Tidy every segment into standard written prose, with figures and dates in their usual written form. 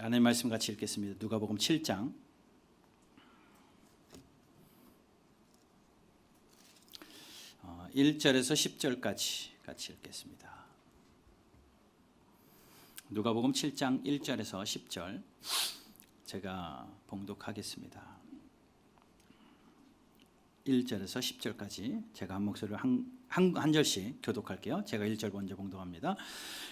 하나님 말씀 같이 읽겠습니다. 누가복음 7장 1절에서 10절까지 같이 읽겠습니다. 누가복음 7장 1절에서 10절 제가 봉독하겠습니다. 1절에서 10절까지 제가 한 목소리로 한 절씩 교독할게요. 제가 1절 먼저 봉독합니다.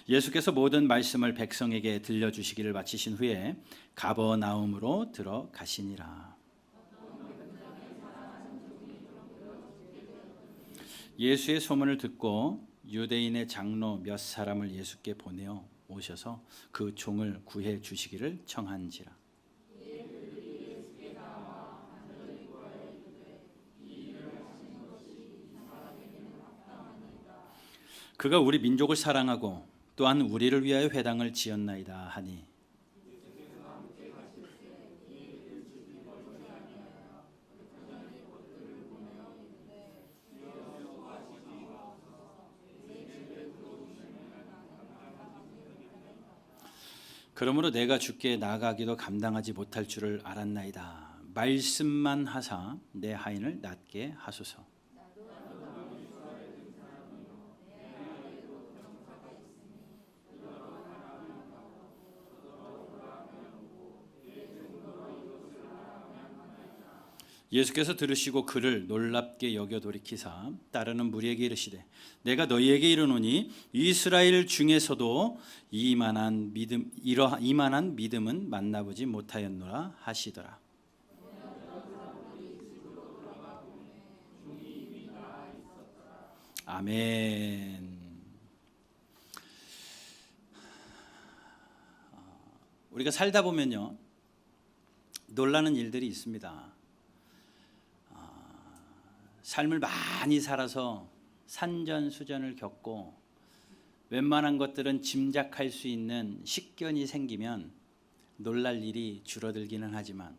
예수께서 모든 말씀을 백성에게 들려주시기를 마치신 후에 가버나움으로 들어가시니라. 예수의 소문을 듣고 유대인의 장로 몇 사람을 예수께 보내어 오셔서 그 종을 구해 주시기를 청한지라. 그가 우리 민족을 사랑하고 또한 우리를 위하여 회당을 지었나이다 하니 그러므로 내가 주께 나아가기도 감당하지 못할 줄을 알았나이다. 말씀만 하사 내 하인을 낫게 하소서. 예수께서 들으시고 그를 놀랍게 여겨 돌이키사 따르는 무리에게 이르시되 내가 너희에게 이르노니 이스라엘 중에서도 이만한 믿음은 만나보지 못하였노라 하시더라. 아멘. 우리가 살다 보면요 놀라는 일들이 있습니다. 삶을 많이 살아서 산전수전을 겪고 웬만한 것들은 짐작할 수 있는 식견이 생기면 놀랄 일이 줄어들기는 하지만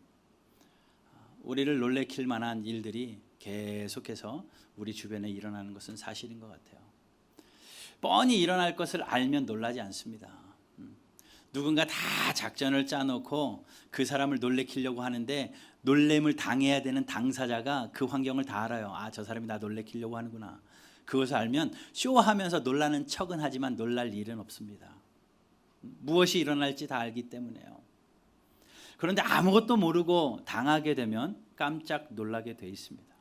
우리를 놀래킬 만한 일들이 계속해서 우리 주변에 일어나는 것은 사실인 것 같아요. 뻔히 일어날 것을 알면 놀라지 않습니다. 누군가 다 작전을 짜놓고 그 사람을 놀래키려고 하는데 놀램을 당해야 되는 당사자가 그 환경을 다 알아요. 아, 저 사람이 나 놀래키려고 하는구나. 그것을 알면 쇼하면서 놀라는 척은 하지만 놀랄 일은 없습니다. 무엇이 일어날지 다 알기 때문에요. 그런데 아무것도 모르고 당하게 되면 깜짝 놀라게 돼 있습니다.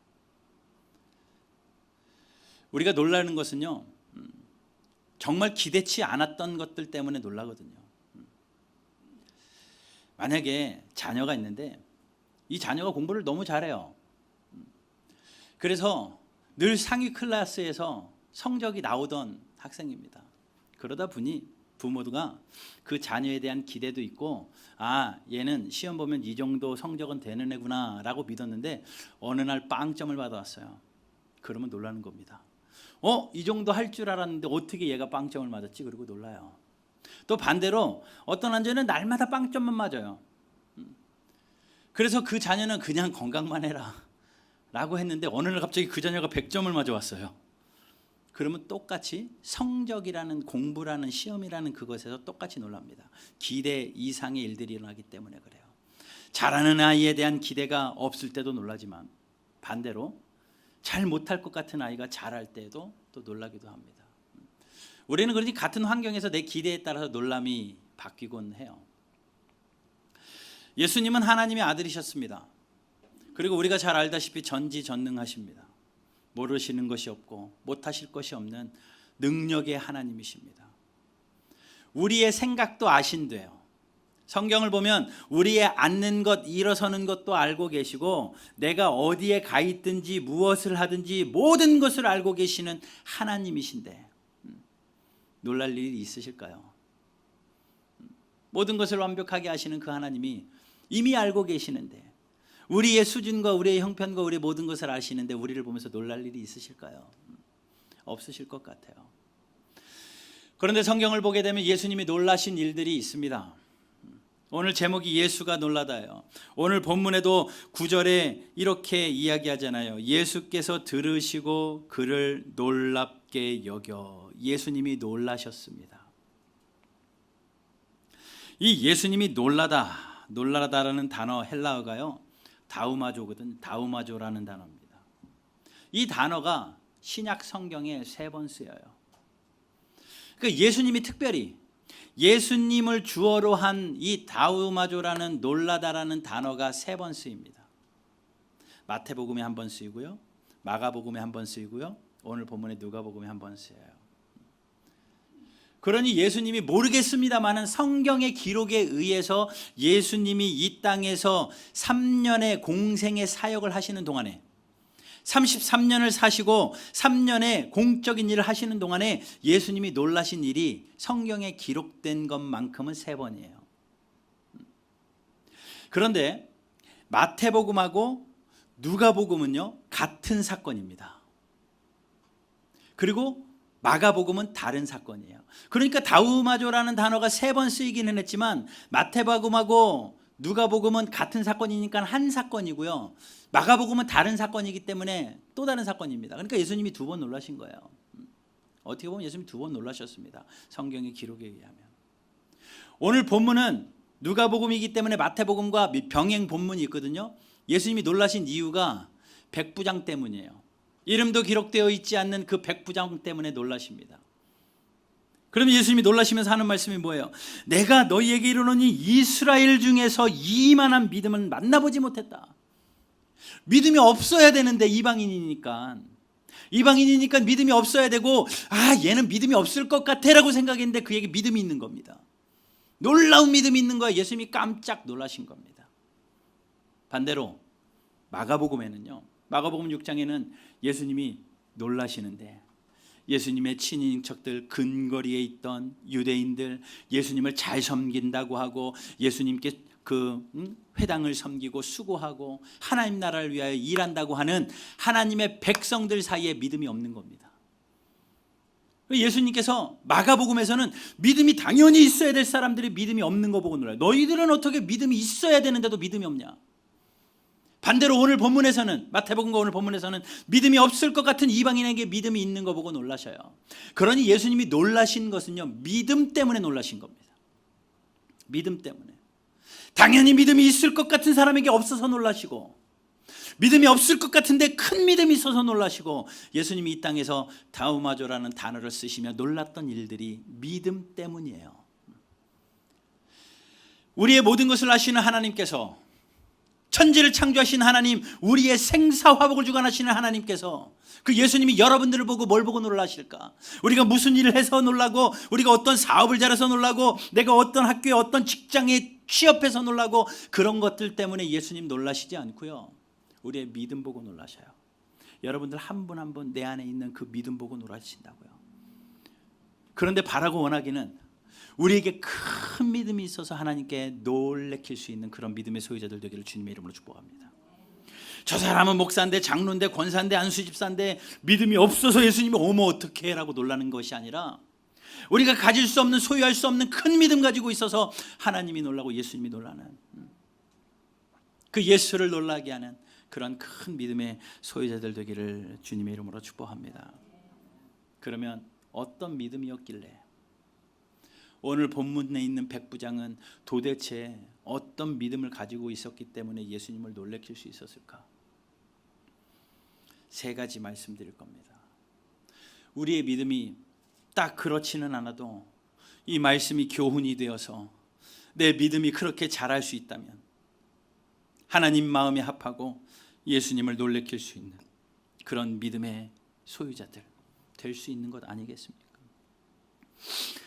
우리가 놀라는 것은요 정말 기대치 않았던 것들 때문에 놀라거든요. 만약에 자녀가 있는데 이 자녀가 공부를 너무 잘해요. 그래서 늘 상위 클래스에서 성적이 나오던 학생입니다. 그러다 보니 부모가 그 자녀에 대한 기대도 있고 아 얘는 시험 보면 이 정도 성적은 되는 애구나 라고 믿었는데 어느 날 빵점을 받아왔어요. 그러면 놀라는 겁니다. 이 정도 할 줄 알았는데 어떻게 얘가 빵점을 맞았지? 그리고 놀라요. 또 반대로 어떤 환자는 날마다 빵점만 맞아요. 그래서 그 자녀는 그냥 건강만 해라 라고 했는데 어느 날 갑자기 그 자녀가 100점을 맞아왔어요. 그러면 똑같이 성적이라는 공부라는 시험이라는 그것에서 똑같이 놀랍니다. 기대 이상의 일들이 일어나기 때문에 그래요. 잘하는 아이에 대한 기대가 없을 때도 놀라지만 반대로 잘 못할 것 같은 아이가 잘할 때도 또 놀라기도 합니다. 우리는 그러니 같은 환경에서 내 기대에 따라서 놀람이 바뀌곤 해요. 예수님은 하나님의 아들이셨습니다. 그리고 우리가 잘 알다시피 전지전능하십니다. 모르시는 것이 없고 못하실 것이 없는 능력의 하나님이십니다. 우리의 생각도 아신대요. 성경을 보면 우리의 앉는 것, 일어서는 것도 알고 계시고 내가 어디에 가 있든지 무엇을 하든지 모든 것을 알고 계시는 하나님이신데 놀랄 일이 있으실까요? 모든 것을 완벽하게 아시는 그 하나님이 이미 알고 계시는데 우리의 수준과 우리의 형편과 우리의 모든 것을 아시는데 우리를 보면서 놀랄 일이 있으실까요? 없으실 것 같아요. 그런데 성경을 보게 되면 예수님이 놀라신 일들이 있습니다. 오늘 제목이 예수가 놀라다예요. 오늘 본문에도 9절에 이렇게 이야기하잖아요. 예수께서 들으시고 그를 놀랍게 여겨. 예수님이 놀라셨습니다. 이 예수님이 놀라다라는 단어 헬라어가요, 다우마조거든. 다우마조라는 단어입니다. 이 단어가 신약 성경에 3번 쓰여요. 그러니까 예수님이 특별히 예수님을 주어로 한 이 다우마조라는 놀라다라는 단어가 3번 쓰입니다. 마태복음에 1번 쓰이고요, 마가복음에 1번 쓰이고요, 오늘 본문의 누가복음에 1번 쓰여요. 그러니 예수님이 모르겠습니다마는 성경의 기록에 의해서 예수님이 이 땅에서 3년의 공생의 사역을 하시는 동안에, 33년을 사시고 3년의 공적인 일을 하시는 동안에 예수님이 놀라신 일이 성경에 기록된 것만큼은 3번이에요. 그런데 마태복음하고 누가복음은요, 같은 사건입니다. 그리고 마가복음은 다른 사건이에요. 그러니까 다우마조라는 단어가 3번 쓰이기는 했지만 마태복음하고 누가복음은 같은 사건이니까 한 사건이고요, 마가복음은 다른 사건이기 때문에 또 다른 사건입니다. 그러니까 예수님이 2번 놀라신 거예요. 어떻게 보면 예수님이 2번 놀라셨습니다. 성경의 기록에 의하면. 오늘 본문은 누가복음이기 때문에 마태복음과 병행 본문이 있거든요. 예수님이 놀라신 이유가 백부장 때문이에요. 이름도 기록되어 있지 않는 그 백부장 때문에 놀라십니다. 그러면 예수님이 놀라시면서 하는 말씀이 뭐예요? 내가 너희에게 이르노니 이스라엘 중에서 이만한 믿음은 만나보지 못했다. 믿음이 없어야 되는데 이방인이니까 믿음이 없어야 되고, 얘는 믿음이 없을 것 같아 라고 생각했는데 그에게 믿음이 있는 겁니다. 놀라운 믿음이 있는 거예요. 예수님이 깜짝 놀라신 겁니다. 반대로 마가복음에는요, 마가복음 6장에는 예수님이 놀라시는데 예수님의 친인척들, 근거리에 있던 유대인들, 예수님을 잘 섬긴다고 하고 예수님께 그 회당을 섬기고 수고하고 하나님 나라를 위하여 일한다고 하는 하나님의 백성들 사이에 믿음이 없는 겁니다. 예수님께서 마가복음에서는 믿음이 당연히 있어야 될 사람들이 믿음이 없는 거 보고 놀라요. 너희들은 어떻게 믿음이 있어야 되는데도 믿음이 없냐? 반대로 오늘 본문에서는, 마태복음과 오늘 본문에서는 믿음이 없을 것 같은 이방인에게 믿음이 있는 거 보고 놀라셔요. 그러니 예수님이 놀라신 것은요, 믿음 때문에 놀라신 겁니다. 믿음 때문에. 당연히 믿음이 있을 것 같은 사람에게 없어서 놀라시고, 믿음이 없을 것 같은데 큰 믿음이 있어서 놀라시고, 예수님이 이 땅에서 다우마조라는 단어를 쓰시며 놀랐던 일들이 믿음 때문이에요. 우리의 모든 것을 아시는 하나님께서, 천지를 창조하신 하나님, 우리의 생사화복을 주관하시는 하나님께서 그 예수님이 여러분들을 보고 뭘 보고 놀라실까? 우리가 무슨 일을 해서 놀라고, 우리가 어떤 사업을 잘해서 놀라고, 내가 어떤 학교에 어떤 직장에 취업해서 놀라고, 그런 것들 때문에 예수님 놀라시지 않고요, 우리의 믿음 보고 놀라셔요. 여러분들 한 분 한 분 내 안에 있는 그 믿음 보고 놀라신다고요. 그런데 바라고 원하기는 우리에게 큰 믿음이 있어서 하나님께 놀래킬 수 있는 그런 믿음의 소유자들 되기를 주님의 이름으로 축복합니다. 저 사람은 목사인데, 장로인데, 권사인데, 안수집사인데 믿음이 없어서 예수님이 어머 어떡해 라고 놀라는 것이 아니라, 우리가 가질 수 없는, 소유할 수 없는 큰 믿음 가지고 있어서 하나님이 놀라고 예수님이 놀라는, 그 예수를 놀라게 하는 그런 큰 믿음의 소유자들 되기를 주님의 이름으로 축복합니다. 그러면 어떤 믿음이었길래 오늘 본문에 있는 백부장은 도대체 어떤 믿음을 가지고 있었기 때문에 예수님을 놀래킬 수 있었을까? 3가지 말씀드릴 겁니다. 우리의 믿음이 딱 그렇지는 않아도 이 말씀이 교훈이 되어서 내 믿음이 그렇게 자랄 수 있다면 하나님 마음에 합하고 예수님을 놀래킬 수 있는 그런 믿음의 소유자들 될 수 있는 것 아니겠습니까?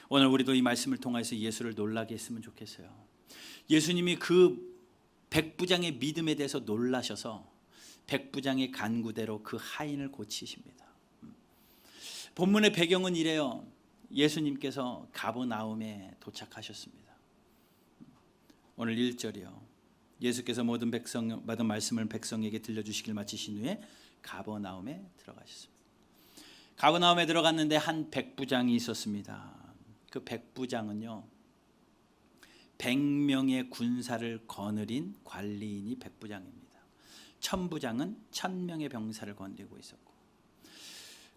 오늘 우리도 이 말씀을 통해서 예수를 놀라게 했으면 좋겠어요. 예수님이 그 백부장의 믿음에 대해서 놀라셔서 백부장의 간구대로 그 하인을 고치십니다. 본문의 배경은 이래요. 예수님께서 가버나움에 도착하셨습니다. 오늘 1절이요. 예수께서 모든 백성 받은 말씀을 백성에게 들려주시길 마치신 후에 가버나움에 들어가셨습니다. 가버나움에 들어갔는데 한 백부장이 있었습니다. 그 백부장은요, 100명의 군사를 거느린 관리인이 백부장입니다. 천부장은 1000명의 병사를 거느리고 있었고,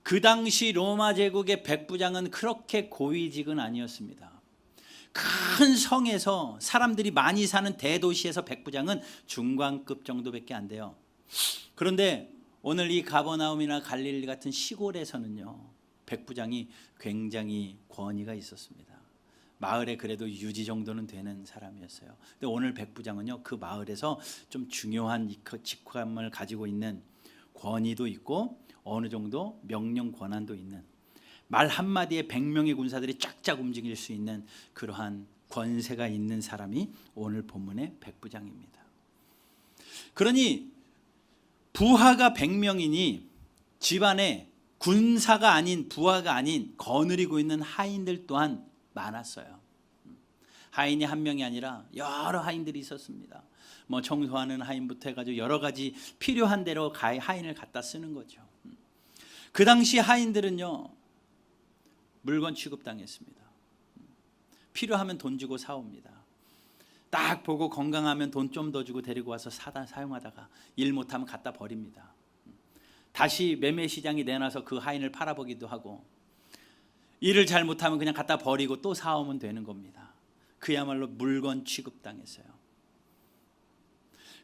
그 당시 로마 제국의 백부장은 그렇게 고위직은 아니었습니다. 큰 성에서 사람들이 많이 사는 대도시에서 백부장은 중간급 정도밖에 안 돼요. 그런데 오늘 이 가버나움이나 갈릴리 같은 시골에서는요, 백부장이 굉장히 권위가 있었습니다. 마을에 그래도 유지 정도는 되는 사람이었어요. 근데 오늘 백부장은요, 그 마을에서 좀 중요한 직함을 가지고 있는, 권위도 있고 어느 정도 명령 권한도 있는, 말 한마디에 100명의 군사들이 쫙쫙 움직일 수 있는 그러한 권세가 있는 사람이 오늘 본문의 백부장입니다. 그러니 부하가 100명이니 집안에 군사가 아닌, 부하가 아닌 거느리고 있는 하인들 또한 많았어요. 하인이 한 명이 아니라 여러 하인들이 있었습니다. 뭐 청소하는 하인부터 해가지고 여러 가지 필요한 대로 하인을 갖다 쓰는 거죠. 그 당시 하인들은요, 물건 취급당했습니다. 필요하면 돈 주고 사옵니다. 딱 보고 건강하면 돈 좀 더 주고 데리고 와서 사용하다가 일 못하면 갖다 버립니다. 다시 매매시장이 내놔서 그 하인을 팔아보기도 하고, 일을 잘 못하면 그냥 갖다 버리고 또 사오면 되는 겁니다. 그야말로 물건 취급당했어요.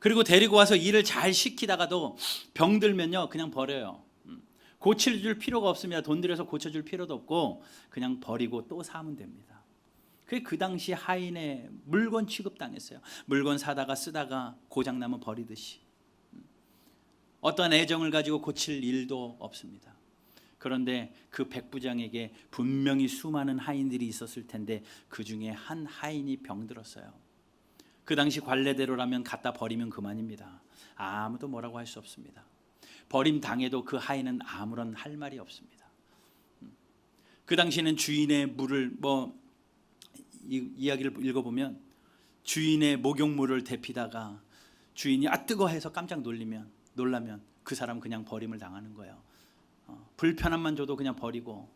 그리고 데리고 와서 일을 잘 시키다가도 병들면요, 그냥 버려요. 고쳐줄 필요가 없습니다. 돈 들여서 고쳐줄 필요도 없고 그냥 버리고 또 사면 됩니다. 그게 그 당시 하인의 물건 취급당했어요. 물건 사다가 쓰다가 고장나면 버리듯이. 어떤 애정을 가지고 고칠 일도 없습니다. 그런데 그 백부장에게 분명히 수많은 하인들이 있었을 텐데 그 중에 한 하인이 병들었어요. 그 당시 관례대로라면 갖다 버리면 그만입니다. 아무도 뭐라고 할 수 없습니다. 버림당해도 그 하인은 아무런 할 말이 없습니다. 그 당시에는 주인의 물을, 이야기를 읽어보면 주인의 목욕물을 데피다가 주인이 뜨거워 해서 깜짝 놀라면 그 사람 그냥 버림을 당하는 거예요. 불편함만 줘도 그냥 버리고,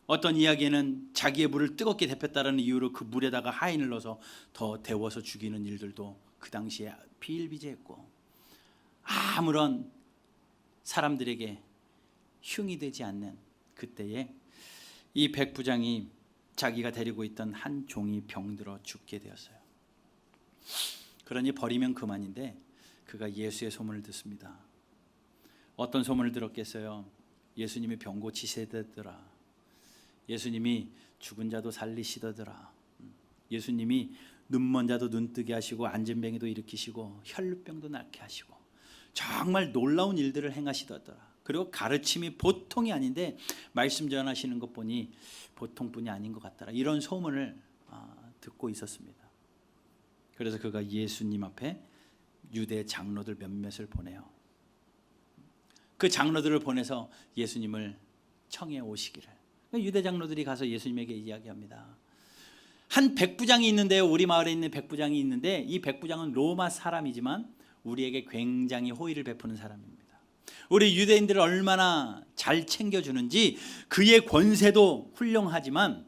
어떤 이야기에는 자기의 물을 뜨겁게 데폈다는 이유로 그 물에다가 하인을 넣어서 더 데워서 죽이는 일들도 그 당시에 비일비재했고, 아무런 사람들에게 흉이 되지 않는 그때에 이 백부장이 자기가 데리고 있던 한 종이 병들어 죽게 되었어요. 그러니 버리면 그만인데 그가 예수의 소문을 듣습니다. 어떤 소문을 들었겠어요? 예수님이 병 고치시더라. 예수님이 죽은 자도 살리시더라. 예수님이 눈먼 자도 눈뜨게 하시고 안진뱅이도 일으키시고 혈루병도 낫게 하시고 정말 놀라운 일들을 행하시더라. 그리고 가르침이 보통이 아닌데 말씀 전하시는 것 보니 보통뿐이 아닌 것 같더라. 이런 소문을 듣고 있었습니다. 그래서 그가 예수님 앞에 유대 장로들 몇몇을 보내요. 그 장로들을 보내서 예수님을 청해 오시기를. 유대 장로들이 가서 예수님에게 이야기합니다. 한 백부장이 있는데요, 우리 마을에 있는 백부장이 있는데 이 백부장은 로마 사람이지만 우리에게 굉장히 호의를 베푸는 사람입니다. 우리 유대인들을 얼마나 잘 챙겨주는지, 그의 권세도 훌륭하지만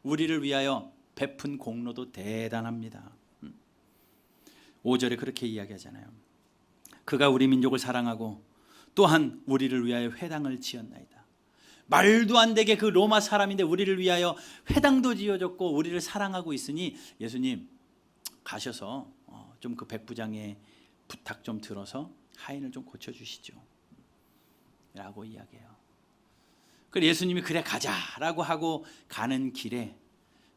우리를 위하여 베푼 공로도 대단합니다. 5절에 그렇게 이야기하잖아요. 그가 우리 민족을 사랑하고 또한 우리를 위하여 회당을 지었나이다. 말도 안 되게 그 로마 사람인데 우리를 위하여 회당도 지어줬고 우리를 사랑하고 있으니 예수님 가셔서 좀 그 백부장의 부탁 좀 들어서 하인을 좀 고쳐주시죠 라고 이야기해요. 그래서 예수님이 그래 가자라고 하고 가는 길에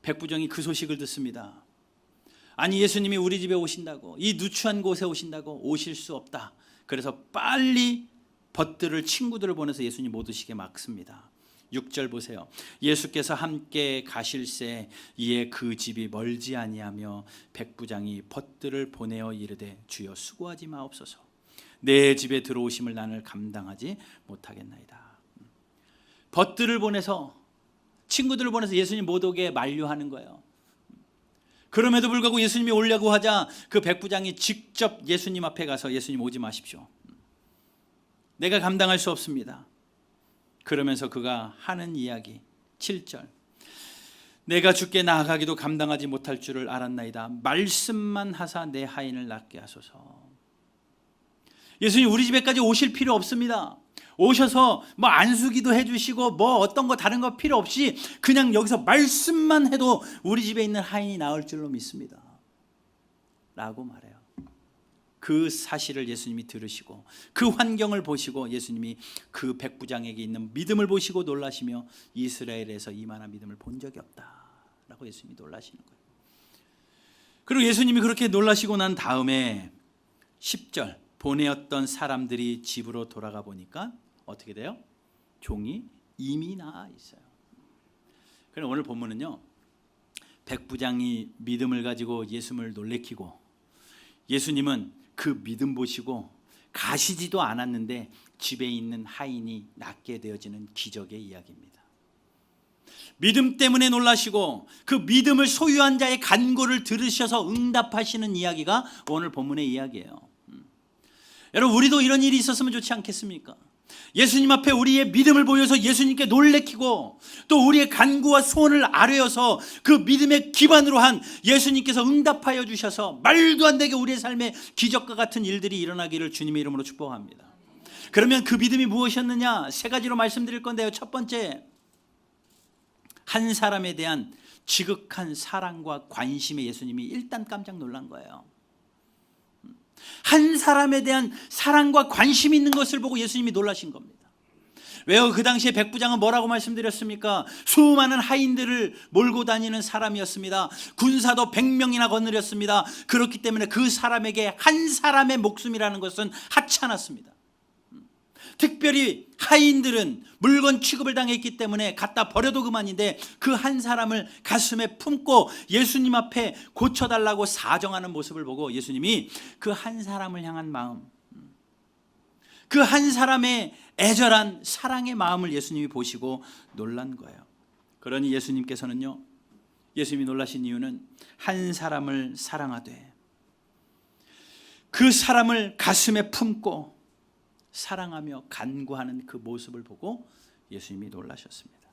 백부장이 그 소식을 듣습니다. 아니, 예수님이 우리 집에 오신다고, 이 누추한 곳에 오신다고, 오실 수 없다. 그래서 빨리 벗들을 친구들을 보내서 예수님 못 오시게 막습니다. 6절 보세요. 예수께서 함께 가실새 이에 그 집이 멀지 아니하며 백부장이 벗들을 보내어 이르되 주여 수고하지 마옵소서. 내 집에 들어오심을 나는 감당하지 못하겠나이다. 벗들을 보내서, 친구들을 보내서 예수님 못 오게 만류하는 거예요. 그럼에도 불구하고 예수님이 오려고 하자 그 백부장이 직접 예수님 앞에 가서 예수님 오지 마십시오. 내가 감당할 수 없습니다. 그러면서 그가 하는 이야기 7절. 내가 주께 나아가기도 감당하지 못할 줄을 알았나이다. 말씀만 하사 내 하인을 낫게 하소서. 예수님 우리 집에까지 오실 필요 없습니다. 오셔서 뭐 안수기도 해주시고 뭐 어떤 거 다른 거 필요 없이 그냥 여기서 말씀만 해도 우리 집에 있는 하인이 나을 줄로 믿습니다 라고 말해요. 그 사실을 예수님이 들으시고 그 환경을 보시고 예수님이 그 백부장에게 있는 믿음을 보시고 놀라시며 이스라엘에서 이만한 믿음을 본 적이 없다라고 예수님이 놀라시는 거예요. 그리고 예수님이 그렇게 놀라시고 난 다음에 10절 보내었던 사람들이 집으로 돌아가 보니까 어떻게 돼요? 종이 이미 나아 있어요. 그럼 오늘 본문은요, 백부장이 믿음을 가지고 예수님을 놀래키고 예수님은 그 믿음 보시고 가시지도 않았는데 집에 있는 하인이 낫게 되어지는 기적의 이야기입니다. 믿음 때문에 놀라시고 그 믿음을 소유한 자의 간구를 들으셔서 응답하시는 이야기가 오늘 본문의 이야기예요. 여러분, 우리도 이런 일이 있었으면 좋지 않겠습니까? 예수님 앞에 우리의 믿음을 보여서 예수님께 놀래키고 또 우리의 간구와 소원을 아뢰어서 그 믿음의 기반으로 한 예수님께서 응답하여 주셔서 말도 안 되게 우리의 삶에 기적과 같은 일들이 일어나기를 주님의 이름으로 축복합니다. 그러면 그 믿음이 무엇이었느냐? 세 가지로 말씀드릴 건데요. 첫 번째, 한 사람에 대한 지극한 사랑과 관심에 예수님이 일단 깜짝 놀란 거예요. 한 사람에 대한 사랑과 관심이 있는 것을 보고 예수님이 놀라신 겁니다. 왜요? 그 당시에 백부장은 뭐라고 말씀드렸습니까? 수많은 하인들을 몰고 다니는 사람이었습니다. 군사도 100명이나 거느렸습니다. 그렇기 때문에 그 사람에게 한 사람의 목숨이라는 것은 하찮았습니다. 특별히 하인들은 물건 취급을 당했기 때문에 갖다 버려도 그만인데 그 한 사람을 가슴에 품고 예수님 앞에 고쳐달라고 사정하는 모습을 보고 예수님이 그 한 사람을 향한 마음, 그 한 사람의 애절한 사랑의 마음을 예수님이 보시고 놀란 거예요. 그러니 예수님께서는요, 예수님이 놀라신 이유는 한 사람을 사랑하되 그 사람을 가슴에 품고 사랑하며 간구하는 그 모습을 보고 예수님이 놀라셨습니다.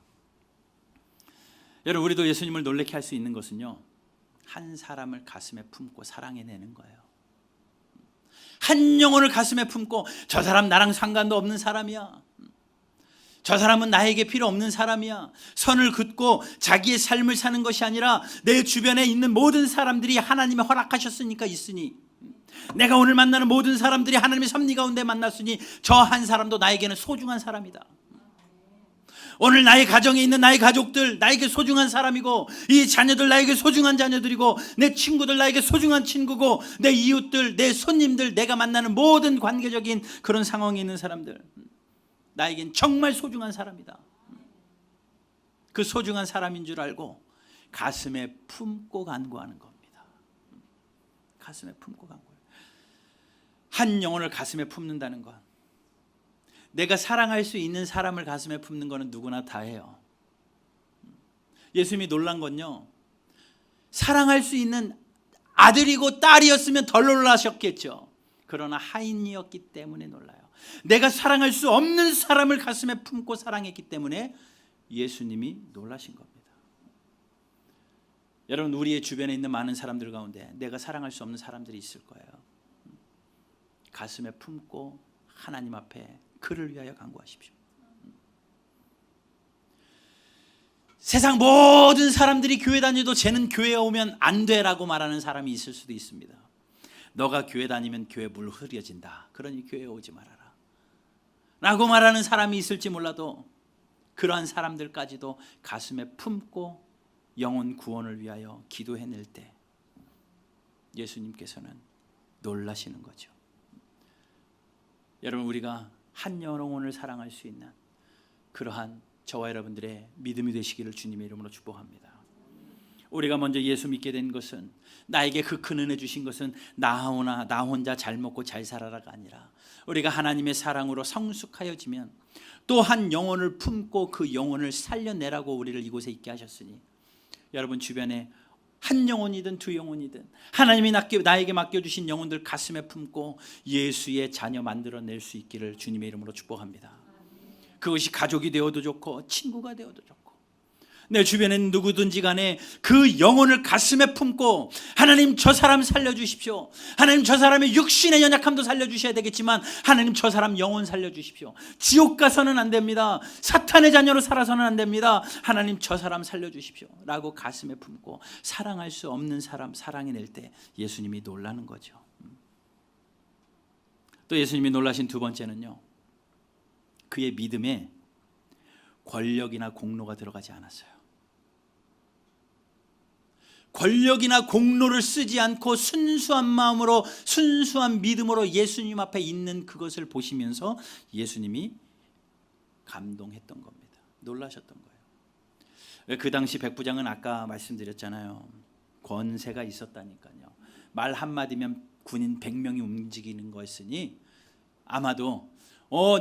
여러분, 우리도 예수님을 놀래게 할 수 있는 것은요, 한 사람을 가슴에 품고 사랑해내는 거예요. 한 영혼을 가슴에 품고 저 사람 나랑 상관도 없는 사람이야, 저 사람은 나에게 필요 없는 사람이야, 선을 긋고 자기의 삶을 사는 것이 아니라 내 주변에 있는 모든 사람들이 하나님이 허락하셨으니까 있으니, 내가 오늘 만나는 모든 사람들이 하나님의 섭리 가운데 만났으니 저 한 사람도 나에게는 소중한 사람이다. 오늘 나의 가정에 있는 나의 가족들 나에게 소중한 사람이고, 이 자녀들 나에게 소중한 자녀들이고, 내 친구들 나에게 소중한 친구고, 내 이웃들, 내 손님들, 내가 만나는 모든 관계적인 그런 상황에 있는 사람들, 나에겐 정말 소중한 사람이다. 그 소중한 사람인 줄 알고 가슴에 품고 간구하는 겁니다. 가슴에 품고 간구해요. 한 영혼을 가슴에 품는다는 것, 내가 사랑할 수 있는 사람을 가슴에 품는 것은 누구나 다 해요. 예수님이 놀란 건요, 사랑할 수 있는 아들이고 딸이었으면 덜 놀라셨겠죠. 그러나 하인이었기 때문에 놀라요. 내가 사랑할 수 없는 사람을 가슴에 품고 사랑했기 때문에 예수님이 놀라신 겁니다. 여러분, 우리의 주변에 있는 많은 사람들 가운데 내가 사랑할 수 없는 사람들이 있을 거예요. 가슴에 품고 하나님 앞에 그를 위하여 간구하십시오. 세상 모든 사람들이 교회 다녀도 쟤는 교회에 오면 안 돼라고 말하는 사람이 있을 수도 있습니다. 너가 교회 다니면 교회 물 흐려진다, 그러니 교회에 오지 말아라 라고 말하는 사람이 있을지 몰라도 그러한 사람들까지도 가슴에 품고 영혼 구원을 위하여 기도해낼 때 예수님께서는 놀라시는 거죠. 여러분, 우리가 한 영혼을 사랑할 수 있는 그러한 저와 여러분들의 믿음이 되시기를 주님의 이름으로 축복합니다. 우리가 먼저 예수 믿게 된 것은, 나에게 그 큰 은혜 주신 것은 나 혼자 잘 먹고 잘 살아라가 아니라 우리가 하나님의 사랑으로 성숙하여지면 또 한 영혼을 품고 그 영혼을 살려내라고 우리를 이곳에 있게 하셨으니, 여러분 주변에 한 영혼이든 두 영혼이든 하나님이 나에게 맡겨주신 영혼들 가슴에 품고 예수의 자녀 만들어낼 수 있기를 주님의 이름으로 축복합니다. 그것이 가족이 되어도 좋고 친구가 되어도 좋고 내 주변엔 누구든지 간에 그 영혼을 가슴에 품고 하나님 저 사람 살려주십시오. 하나님 저 사람의 육신의 연약함도 살려주셔야 되겠지만 하나님 저 사람 영혼 살려주십시오. 지옥 가서는 안 됩니다. 사탄의 자녀로 살아서는 안 됩니다. 하나님 저 사람 살려주십시오 라고 가슴에 품고 사랑할 수 없는 사람 사랑해낼 때 예수님이 놀라는 거죠. 또 예수님이 놀라신 두 번째는요, 그의 믿음에 권력이나 공로가 들어가지 않았어요. 권력이나 공로를 쓰지 않고 순수한 마음으로 순수한 믿음으로 예수님 앞에 있는 그것을 보시면서 예수님이 감동했던 겁니다. 놀라셨던 거예요. 그 당시 백부장은 아까 말씀드렸잖아요. 권세가 있었다니까요. 말 한마디면 군인 100명이 움직이는 거였으니 아마도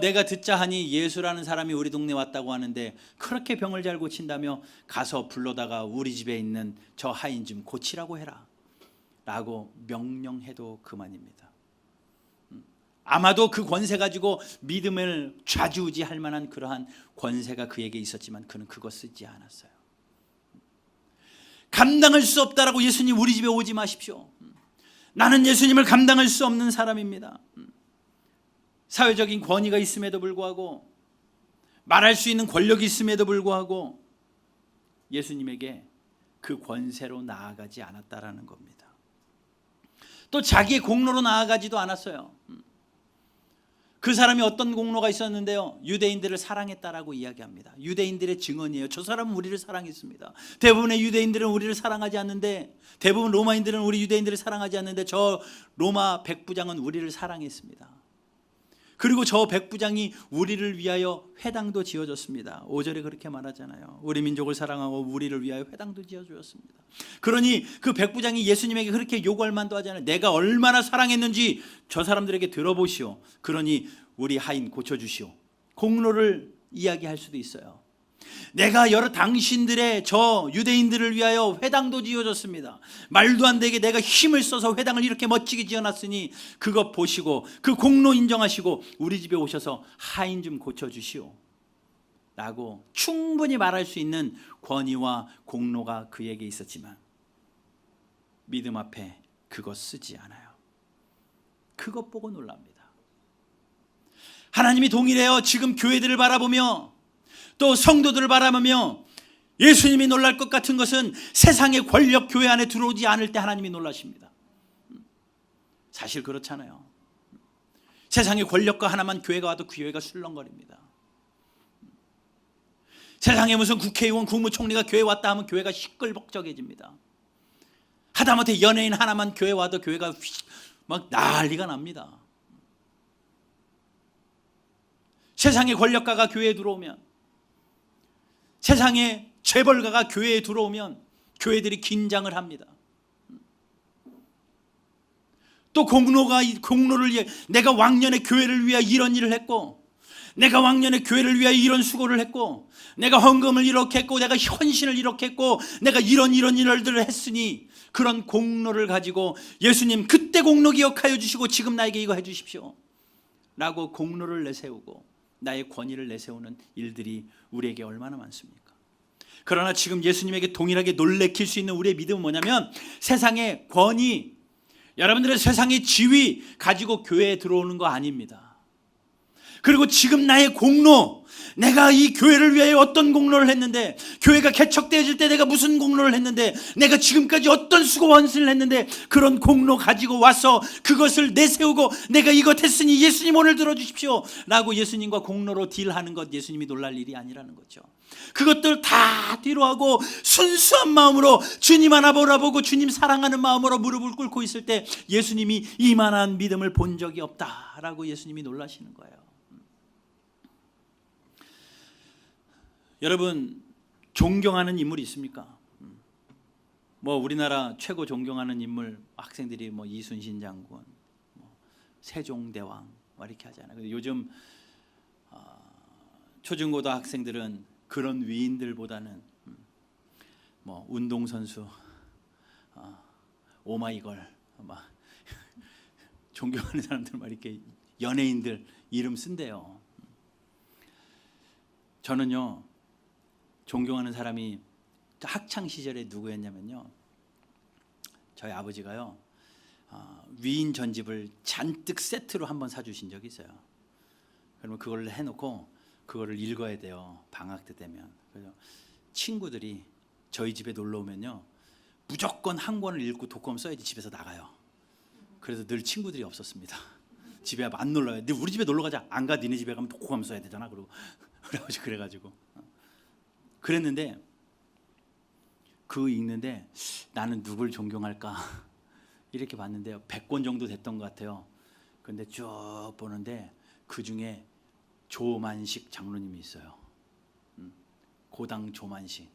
내가 듣자 하니 예수라는 사람이 우리 동네 왔다고 하는데 그렇게 병을 잘 고친다며 가서 불러다가 우리 집에 있는 저 하인 좀 고치라고 해라 라고 명령해도 그만입니다. 아마도 그 권세 가지고 믿음을 좌지우지할 만한 그러한 권세가 그에게 있었지만 그는 그거 쓰지 않았어요. 감당할 수 없다라고 예수님 우리 집에 오지 마십시오. 나는 예수님을 감당할 수 없는 사람입니다. 사회적인 권위가 있음에도 불구하고 말할 수 있는 권력이 있음에도 불구하고 예수님에게 그 권세로 나아가지 않았다라는 겁니다. 또 자기의 공로로 나아가지도 않았어요. 그 사람이 어떤 공로가 있었는데요, 유대인들을 사랑했다라고 이야기합니다. 유대인들의 증언이에요. 저 사람은 우리를 사랑했습니다. 대부분의 유대인들은 우리를 사랑하지 않는데, 대부분 로마인들은 우리 유대인들을 사랑하지 않는데 저 로마 백부장은 우리를 사랑했습니다. 그리고 저 백부장이 우리를 위하여 회당도 지어줬습니다. 5절에 그렇게 말하잖아요. 우리 민족을 사랑하고 우리를 위하여 회당도 지어주었습니다. 그러니 그 백부장이 예수님에게 그렇게 요구할 만도 하잖아요. 내가 얼마나 사랑했는지 저 사람들에게 들어보시오. 그러니 우리 하인 고쳐주시오. 공로를 이야기할 수도 있어요. 내가 여러 당신들의 저 유대인들을 위하여 회당도 지어줬습니다. 말도 안 되게 내가 힘을 써서 회당을 이렇게 멋지게 지어놨으니 그것 보시고 그 공로 인정하시고 우리 집에 오셔서 하인 좀 고쳐주시오 라고 충분히 말할 수 있는 권위와 공로가 그에게 있었지만 믿음 앞에 그것 쓰지 않아요. 그것 보고 놀랍니다. 하나님이 동일해요. 지금 교회들을 바라보며 또 성도들을 바라보며 예수님이 놀랄 것 같은 것은 세상의 권력 교회 안에 들어오지 않을 때 하나님이 놀라십니다. 사실 그렇잖아요. 세상의 권력과 하나만 교회가 와도 교회가 술렁거립니다. 세상에 무슨 국회의원, 국무총리가 교회 왔다 하면 교회가 시끌벅적해집니다. 하다못해 연예인 하나만 교회 와도 교회가 막 난리가 납니다. 세상의 권력가가 교회에 들어오면, 세상의 재벌가가 교회에 들어오면 교회들이 긴장을 합니다. 또 공로를 위해 내가 왕년에 교회를 위해 이런 일을 했고, 내가 왕년에 교회를 위해 이런 수고를 했고, 내가 헌금을 이렇게 했고, 내가 헌신을 이렇게 했고, 내가 이런 일들을 했으니 그런 공로를 가지고 예수님 그때 공로 기억하여 주시고 지금 나에게 이거 해주십시오 라고 공로를 내세우고 나의 권위를 내세우는 일들이 우리에게 얼마나 많습니까? 그러나 지금 예수님에게 동일하게 놀래킬 수 있는 우리의 믿음은 뭐냐면 세상의 권위, 여러분들의 세상의 지위 가지고 교회에 들어오는 거 아닙니다. 그리고 지금 나의 공로, 내가 이 교회를 위하여 어떤 공로를 했는데, 교회가 개척되어질 때 내가 무슨 공로를 했는데, 내가 지금까지 어떤 수고와 헌신을 했는데 그런 공로 가지고 와서 그것을 내세우고 내가 이것 했으니 예수님 오늘 들어주십시오 라고 예수님과 공로로 딜하는 것, 예수님이 놀랄 일이 아니라는 거죠. 그것들 다 뒤로 하고 순수한 마음으로 주님 하나 바라보고 주님 사랑하는 마음으로 무릎을 꿇고 있을 때 예수님이 이만한 믿음을 본 적이 없다라고 예수님이 놀라시는 거예요. 여러분, 존경하는 인물이 있습니까? 우리나라 최고 존경하는 인물, 학생들이 이순신 장군, 세종대왕 이렇게 하잖아요. 요즘 초중고등 학생들은 그런 위인들보다는 운동선수, 오마이걸, 존경하는 사람들 이렇게 연예인들 이름 쓴대요. 저는요, 존경하는 사람이 학창 시절에 누구였냐면요, 저희 아버지가요 위인 전집을 잔뜩 세트로 한번 사주신 적이 있어요. 그러면 그걸 해놓고 그거를 읽어야 돼요, 방학 때 되면. 그래서 친구들이 저희 집에 놀러 오면요 무조건 한 권을 읽고 독후감 써야지 집에서 나가요. 그래서 늘 친구들이 없었습니다. 집에 안 놀러요. 네 우리 집에 놀러 가자. 안 가. 니네 집에 가면 독후감 써야 되잖아. 그래가지고 그랬는데 그 읽는데 나는 누굴 존경할까 이렇게 봤는데요 100권 정도 됐던 것 같아요. 근데 쭉 보는데 그 중에 조만식 장로님이 있어요. 고당 조만식.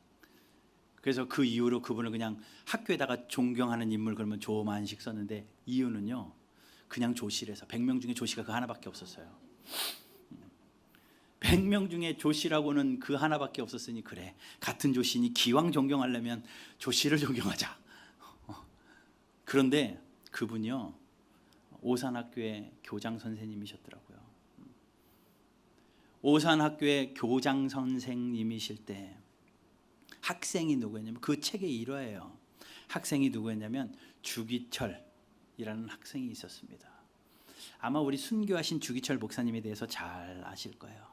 그래서 그 이후로 그분을 그냥 학교에다가 존경하는 인물 그러면 조만식 썼는데, 이유는요 그냥 조씨래서 100명 중에 조씨가 그 하나밖에 없었어요. 100명 중에 조씨라고는 그 하나밖에 없었으니 그래 같은 조씨니 기왕 존경하려면 조씨를 존경하자. 그런데 그분이요 오산학교의 교장 선생님이셨더라고요. 오산학교의 교장 선생님이실 때 학생이 누구였냐면 그 책의 일화예요. 학생이 누구였냐면 주기철이라는 학생이 있었습니다. 아마 우리 순교하신 주기철 목사님에 대해서 잘 아실 거예요.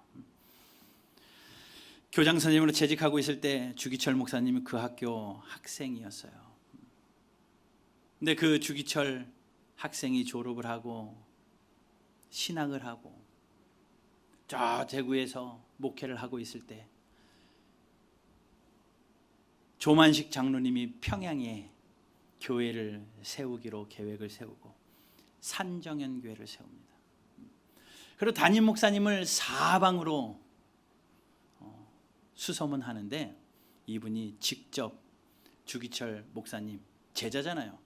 교장 선생님으로 재직하고 있을 때 주기철 목사님은 그 학교 학생이었어요. 근데 그 주기철 학생이 졸업을 하고 신학을 하고 저 대구에서 목회를 하고 있을 때 조만식 장로님이 평양에 교회를 세우기로 계획을 세우고 산정현 교회를 세웁니다. 그리고 담임 목사님을 사방으로 수소문하는데 이분이 직접 주기철 목사님 제자잖아요.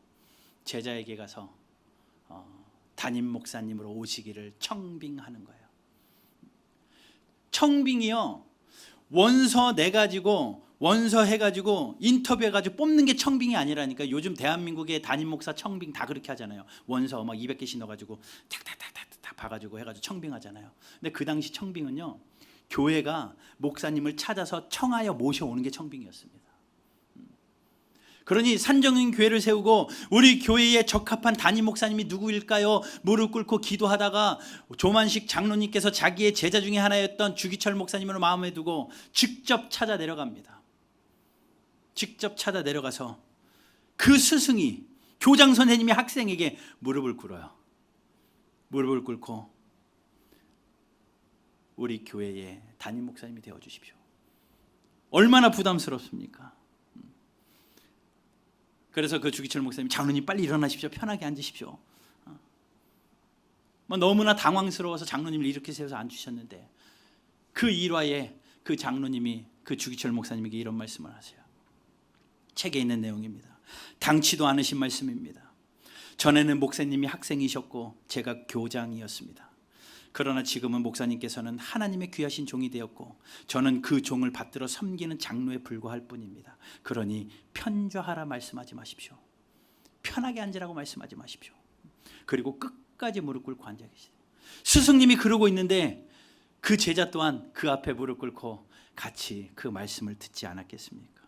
제자에게 가서 담임 목사님으로 오시기를 청빙하는 거예요. 청빙이요 원서 내가지고 원서 해가지고 인터뷰해가지고 뽑는 게 청빙이 아니라니까. 요즘 대한민국의 담임 목사 청빙 다 그렇게 하잖아요. 원서 막 200개씩 넣어가지고 탁탁탁탁탁 봐가지고 해가지고 청빙하잖아요. 근데 그 당시 청빙은요 교회가 목사님을 찾아서 청하여 모셔오는 게 청빙이었습니다. 그러니 산정현 교회를 세우고 우리 교회에 적합한 담임 목사님이 누구일까요? 무릎 꿇고 기도하다가 조만식 장로님께서 자기의 제자 중에 하나였던 주기철 목사님을 마음에 두고 직접 찾아 내려갑니다. 직접 찾아 내려가서 그 스승이 교장 선생님이 학생에게 무릎을 꿇어요. 무릎을 꿇고 우리 교회의 담임 목사님이 되어 주십시오. 얼마나 부담스럽습니까? 그래서 그 주기철 목사님 장로님 빨리 일어나십시오. 편하게 앉으십시오. 너무나 당황스러워서 장로님을 이렇게 세워서 앉으셨는데 그 일화에 그 장로님이 그 주기철 목사님에게 이런 말씀을 하세요. 책에 있는 내용입니다. 당치도 않으신 말씀입니다. 전에는 목사님이 학생이셨고 제가 교장이었습니다. 그러나 지금은 목사님께서는 하나님의 귀하신 종이 되었고 저는 그 종을 받들어 섬기는 장로에 불과할 뿐입니다. 그러니 편좌하라 말씀하지 마십시오. 편하게 앉으라고 말씀하지 마십시오. 그리고 끝까지 무릎 꿇고 앉아 계시대요. 스승님이 그러고 있는데 그 제자 또한 그 앞에 무릎 꿇고 같이 그 말씀을 듣지 않았겠습니까?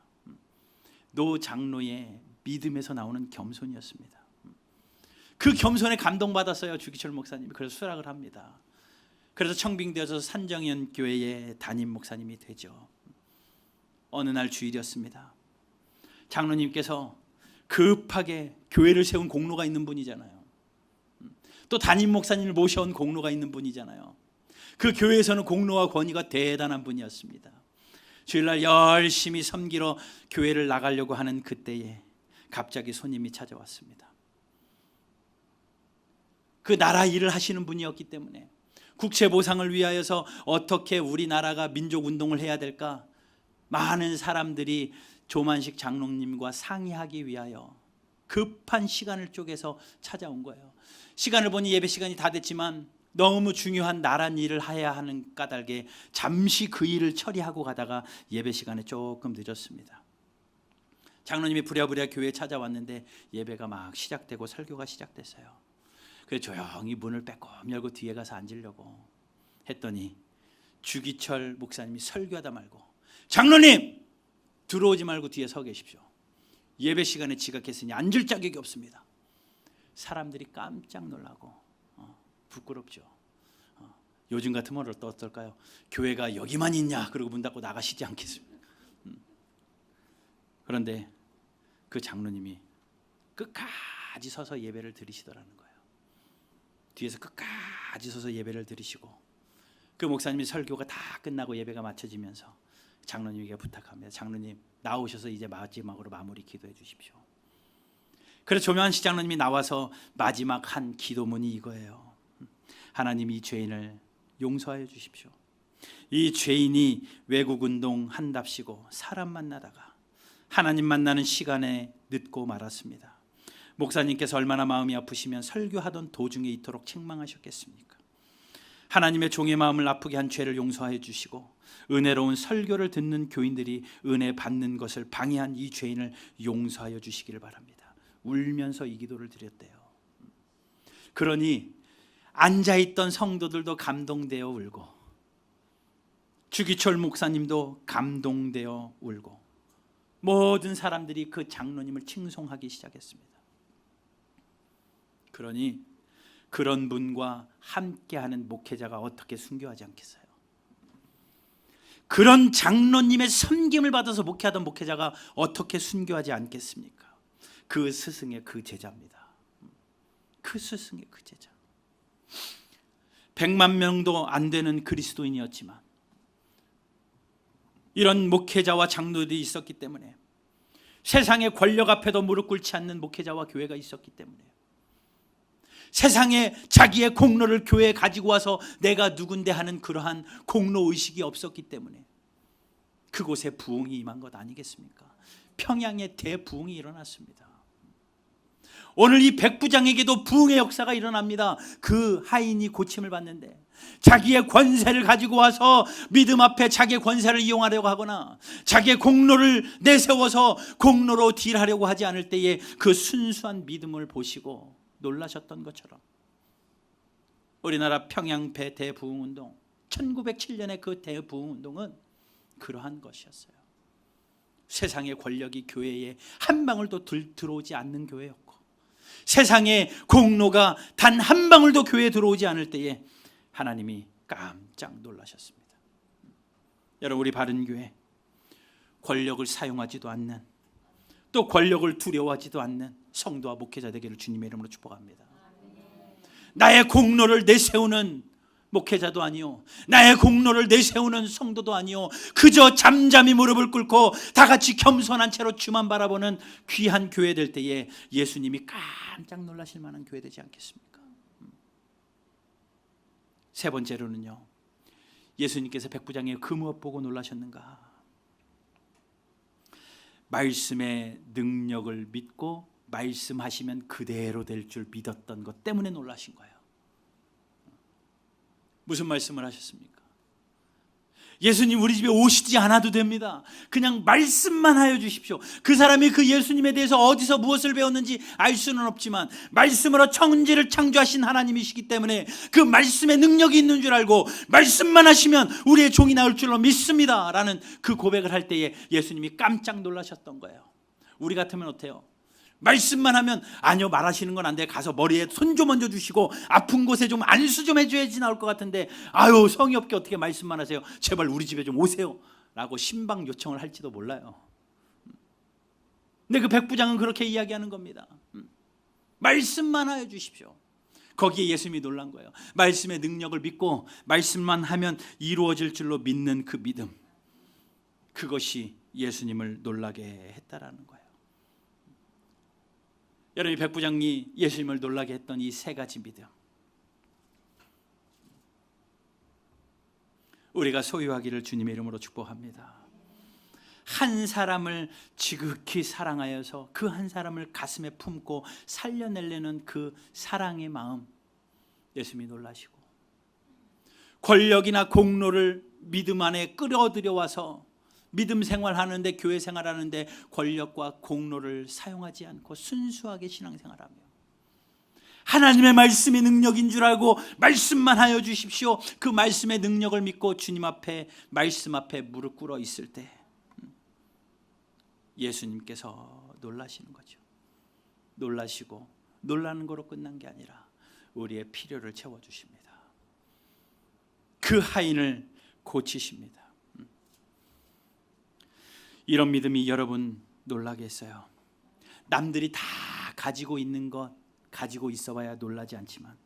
노 장로의 믿음에서 나오는 겸손이었습니다. 그 겸손에 감동받았어요 주기철 목사님이. 그래서 수락을 합니다. 그래서 청빙되어서 산정현 교회의 담임 목사님이 되죠. 어느 날 주일이었습니다. 장로님께서 급하게 교회를 세운 공로가 있는 분이잖아요. 또 담임 목사님을 모셔온 공로가 있는 분이잖아요. 그 교회에서는 공로와 권위가 대단한 분이었습니다. 주일날 열심히 섬기러 교회를 나가려고 하는 그때에 갑자기 손님이 찾아왔습니다. 그 나라 일을 하시는 분이었기 때문에 국채 보상을 위하여서 어떻게 우리나라가 민족 운동을 해야 될까 많은 사람들이 조만식 장로님과 상의하기 위하여 급한 시간을 쪼개서 찾아온 거예요. 시간을 보니 예배 시간이 다 됐지만 너무 중요한 나라 일을 해야 하는 까닭에 잠시 그 일을 처리하고 가다가 예배 시간에 조금 늦었습니다. 장로님이 부랴부랴 교회에 찾아왔는데 예배가 막 시작되고 설교가 시작됐어요. 그래서 조용히 문을 빼꼼 열고 뒤에 가서 앉으려고 했더니 주기철 목사님이 설교하다 말고 장로님 들어오지 말고 뒤에 서 계십시오. 예배 시간에 지각했으니 앉을 자격이 없습니다. 사람들이 깜짝 놀라고 부끄럽죠. 요즘 같으면 어떨까요? 교회가 여기만 있냐 그러고 문 닫고 나가시지 않겠습니까? 그런데 그 장로님이 끝까지 서서 예배를 드리시더라는 거예요. 뒤에서 끝까지 서서 예배를 드리시고, 그 목사님이 설교가 다 끝나고 예배가 마쳐지면서 장로님에게 부탁합니다. 장로님, 나오셔서 이제 마지막으로 마무리 기도해 주십시오. 그래서 조명환 장로님이 나와서 마지막 한 기도문이 이거예요. 하나님, 이 죄인을 용서하여 주십시오. 이 죄인이 외국 운동 한답시고 사람 만나다가 하나님 만나는 시간에 늦고 말았습니다. 목사님께서 얼마나 마음이 아프시면 설교하던 도중에 이토록 책망하셨겠습니까? 하나님의 종의 마음을 아프게 한 죄를 용서하여 주시고 은혜로운 설교를 듣는 교인들이 은혜 받는 것을 방해한 이 죄인을 용서하여 주시기를 바랍니다. 울면서 이 기도를 드렸대요. 그러니 앉아있던 성도들도 감동되어 울고, 주기철 목사님도 감동되어 울고, 모든 사람들이 그 장로님을 칭송하기 시작했습니다. 그러니 그런 분과 함께하는 목회자가 어떻게 순교하지 않겠어요? 그런 장로님의 섬김을 받아서 목회하던 목회자가 어떻게 순교하지 않겠습니까? 그 스승의 그 제자입니다. 그 스승의 그 제자. 100만 명도 안 되는 그리스도인이었지만 이런 목회자와 장로들이 있었기 때문에, 세상의 권력 앞에도 무릎 꿇지 않는 목회자와 교회가 있었기 때문에, 세상에 자기의 공로를 교회에 가지고 와서 내가 누군데 하는 그러한 공로의식이 없었기 때문에 그곳에 부흥이 임한 것 아니겠습니까? 평양에 대부흥이 일어났습니다. 오늘 이 백부장에게도 부흥의 역사가 일어납니다. 그 하인이 고침을 받는데 자기의 권세를 가지고 와서 믿음 앞에 자기의 권세를 이용하려고 하거나 자기의 공로를 내세워서 공로로 딜하려고 하지 않을 때에 그 순수한 믿음을 보시고 놀라셨던 것처럼, 우리나라 평양배 대부흥운동, 1907년의 그 대부흥운동은 그러한 것이었어요. 세상의 권력이 교회에 한 방울도 들어오지 않는 교회였고, 세상의 공로가 단 한 방울도 교회에 들어오지 않을 때에 하나님이 깜짝 놀라셨습니다. 여러분, 우리 바른교회 권력을 사용하지도 않는, 또 권력을 두려워하지도 않는 성도와 목회자 되기를 주님의 이름으로 축복합니다. 나의 공로를 내세우는 목회자도 아니요, 나의 공로를 내세우는 성도도 아니요, 그저 잠잠히 무릎을 꿇고 다 같이 겸손한 채로 주만 바라보는 귀한 교회 될 때에 예수님이 깜짝 놀라실 만한 교회 되지 않겠습니까? 세 번째로는요, 예수님께서 백부장의 그 무엇 보고 놀라셨는가? 말씀의 능력을 믿고 말씀하시면 그대로 될 줄 믿었던 것 때문에 놀라신 거예요. 무슨 말씀을 하셨습니까? 예수님, 우리 집에 오시지 않아도 됩니다. 그냥 말씀만 하여 주십시오. 그 사람이 그 예수님에 대해서 어디서 무엇을 배웠는지 알 수는 없지만 말씀으로 천지를 창조하신 하나님이시기 때문에 그 말씀의 능력이 있는 줄 알고 말씀만 하시면 우리의 종이 나올 줄로 믿습니다 라는 그 고백을 할 때에 예수님이 깜짝 놀라셨던 거예요. 우리 같으면 어때요? 말씀만 하면 아니요, 말하시는 건 안 돼, 가서 머리에 손 좀 얹어 주시고 아픈 곳에 좀 안수 좀 해줘야지 나올 것 같은데, 아유, 성의 없게 어떻게 말씀만 하세요, 제발 우리 집에 좀 오세요 라고 신방 요청을 할지도 몰라요. 근데 그 백부장은 그렇게 이야기하는 겁니다. 말씀만 하여 주십시오. 거기에 예수님이 놀란 거예요. 말씀의 능력을 믿고 말씀만 하면 이루어질 줄로 믿는 그 믿음, 그것이 예수님을 놀라게 했다라는 거예요. 여러분, 이 백부장이 예수님을 놀라게 했던 이 세 가지 믿음, 우리가 소유하기를 주님의 이름으로 축복합니다. 한 사람을 지극히 사랑하여서 그 한 사람을 가슴에 품고 살려내려는 그 사랑의 마음, 예수님이 놀라시고, 권력이나 공로를 믿음 안에 끌어들여 와서 믿음 생활하는데, 교회 생활하는데 권력과 공로를 사용하지 않고 순수하게 신앙생활하며 하나님의 말씀이 능력인 줄 알고 말씀만 하여 주십시오, 그 말씀의 능력을 믿고 주님 앞에, 말씀 앞에 무릎 꿇어 있을 때 예수님께서 놀라시는 거죠. 놀라시고 놀라는 거로 끝난 게 아니라 우리의 필요를 채워주십니다. 그 하인을 고치십니다. 이런 믿음이 여러분 놀라게 했어요. 남들이 다 가지고 있는 것 가지고 있어봐야 놀라지 않지만,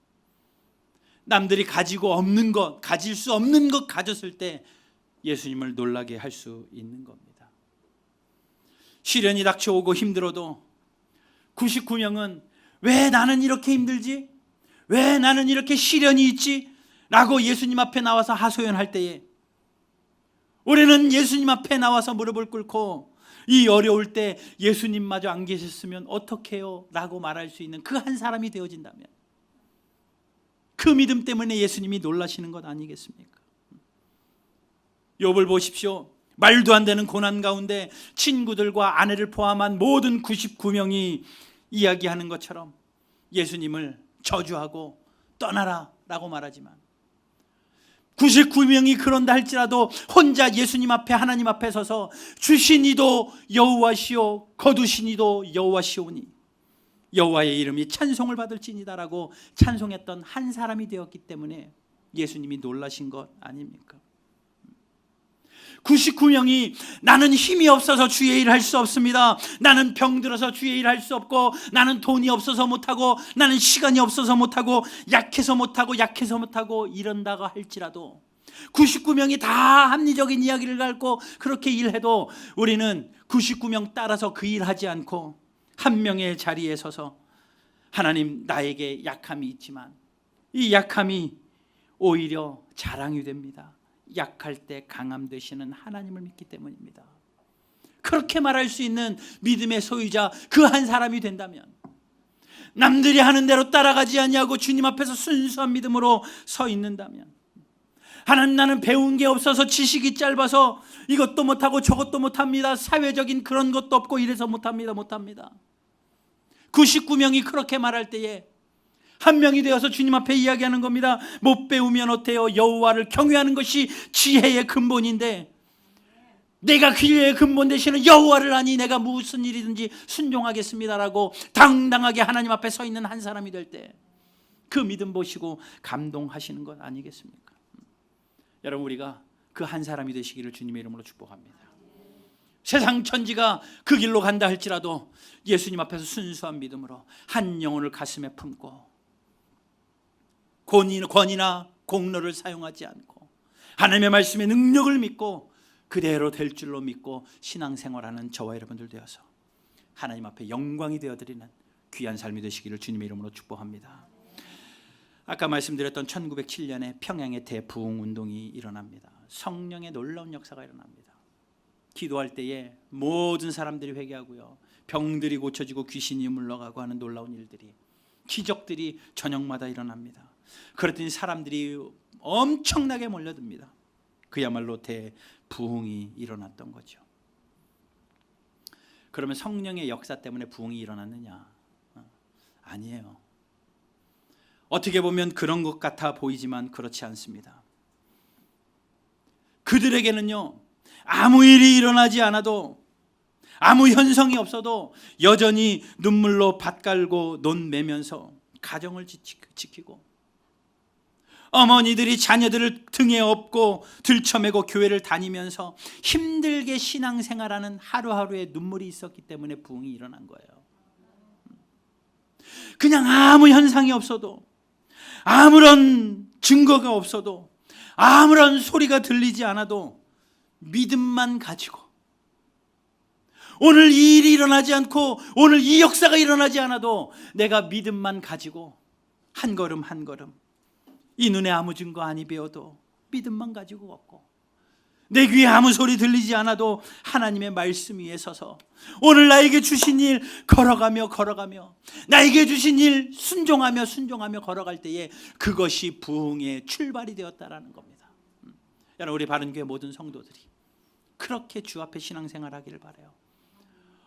남들이 가지고 없는 것, 가질 수 없는 것 가졌을 때 예수님을 놀라게 할 수 있는 겁니다. 시련이 닥쳐오고 힘들어도 99명은 왜 나는 이렇게 힘들지? 왜 나는 이렇게 시련이 있지? 라고 예수님 앞에 나와서 하소연할 때에 우리는 예수님 앞에 나와서 무릎을 꿇고 이 어려울 때 예수님마저 안 계셨으면 어떡해요? 라고 말할 수 있는 그 한 사람이 되어진다면, 그 믿음 때문에 예수님이 놀라시는 것 아니겠습니까? 욥을 보십시오. 말도 안 되는 고난 가운데 친구들과 아내를 포함한 모든 99명이 이야기하는 것처럼 예수님을 저주하고 떠나라 라고 말하지만, 99명이 그런다 할지라도 혼자 예수님 앞에, 하나님 앞에 서서 주신 이도 여호와시오 거두신 이도 여호와시오니 여호와의 이름이 찬송을 받을지니다라고 찬송했던 한 사람이 되었기 때문에 예수님이 놀라신 것 아닙니까? 99명이 나는 힘이 없어서 주의 일을 할 수 없습니다, 나는 병들어서 주의 일을 할 수 없고, 나는 돈이 없어서 못하고, 나는 시간이 없어서 못하고, 약해서 못하고 이런다고 할지라도 99명이 다 합리적인 이야기를 갖고 그렇게 일해도 우리는 99명 따라서 그 일하지 않고 한 명의 자리에 서서 하나님, 나에게 약함이 있지만 이 약함이 오히려 자랑이 됩니다. 약할 때 강함 되시는 하나님을 믿기 때문입니다. 그렇게 말할 수 있는 믿음의 소유자 그 한 사람이 된다면, 남들이 하는 대로 따라가지 아니하고 주님 앞에서 순수한 믿음으로 서 있는다면, 하나님, 나는 배운 게 없어서 지식이 짧아서 이것도 못하고 저것도 못합니다, 사회적인 그런 것도 없고 이래서 못합니다. 99명이 그렇게 말할 때에 한 명이 되어서 주님 앞에 이야기하는 겁니다. 못 배우면 어때요? 여호와를 경외하는 것이 지혜의 근본인데, 내가 기회의 근본 되시는 여호와를 아니 내가 무슨 일이든지 순종하겠습니다라고 당당하게 하나님 앞에 서 있는 한 사람이 될 때 그 믿음 보시고 감동하시는 것 아니겠습니까? 여러분, 우리가 그 한 사람이 되시기를 주님의 이름으로 축복합니다. 세상 천지가 그 길로 간다 할지라도 예수님 앞에서 순수한 믿음으로 한 영혼을 가슴에 품고 권위나 공로를 사용하지 않고 하나님의 말씀의 능력을 믿고 그대로 될 줄로 믿고 신앙생활하는 저와 여러분들 되어서 하나님 앞에 영광이 되어드리는 귀한 삶이 되시기를 주님의 이름으로 축복합니다. 아까 말씀드렸던 1907년에 평양의 대부흥운동이 일어납니다. 성령의 놀라운 역사가 일어납니다. 기도할 때에 모든 사람들이 회개하고요, 병들이 고쳐지고 귀신이 물러가고 하는 놀라운 일들이, 기적들이 저녁마다 일어납니다. 그랬더니 사람들이 엄청나게 몰려듭니다. 그야말로 대부흥이 일어났던 거죠. 그러면 성령의 역사 때문에 부흥이 일어났느냐? 아니에요. 어떻게 보면 그런 것 같아 보이지만 그렇지 않습니다. 그들에게는요, 아무 일이 일어나지 않아도, 아무 현상이 없어도 여전히 눈물로 밭 갈고 논 매면서 가정을 지키고, 어머니들이 자녀들을 등에 업고 들쳐매고 교회를 다니면서 힘들게 신앙생활하는 하루하루의 눈물이 있었기 때문에 부흥이 일어난 거예요. 그냥 아무 현상이 없어도, 아무런 증거가 없어도, 아무런 소리가 들리지 않아도 믿음만 가지고, 오늘 이 일이 일어나지 않고 오늘 이 역사가 일어나지 않아도 내가 믿음만 가지고 한 걸음 한 걸음, 이 눈에 아무 증거 아니 배워도 믿음만 가지고 걷고, 내 귀에 아무 소리 들리지 않아도 하나님의 말씀 위에 서서 오늘 나에게 주신 일 걸어가며 나에게 주신 일 순종하며 걸어갈 때에 그것이 부흥의 출발이 되었다라는 겁니다. 여러분, 우리 바른교회 모든 성도들이 그렇게 주 앞에 신앙생활하기를 바라요.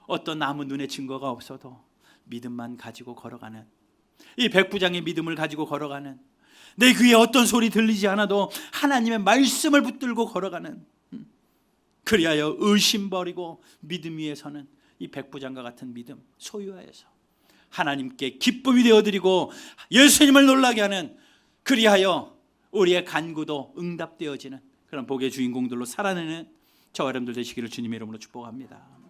어떤 아무 눈에 증거가 없어도 믿음만 가지고 걸어가는, 이 백부장의 믿음을 가지고 걸어가는, 내 귀에 어떤 소리 들리지 않아도 하나님의 말씀을 붙들고 걸어가는 그리하여 의심 버리고 믿음 위에 서는 이 백부장과 같은 믿음 소유하여서 하나님께 기쁨이 되어드리고 예수님을 놀라게 하는, 그리하여 우리의 간구도 응답되어지는 그런 복의 주인공들로 살아내는 저와 여러분들 되시기를 주님의 이름으로 축복합니다.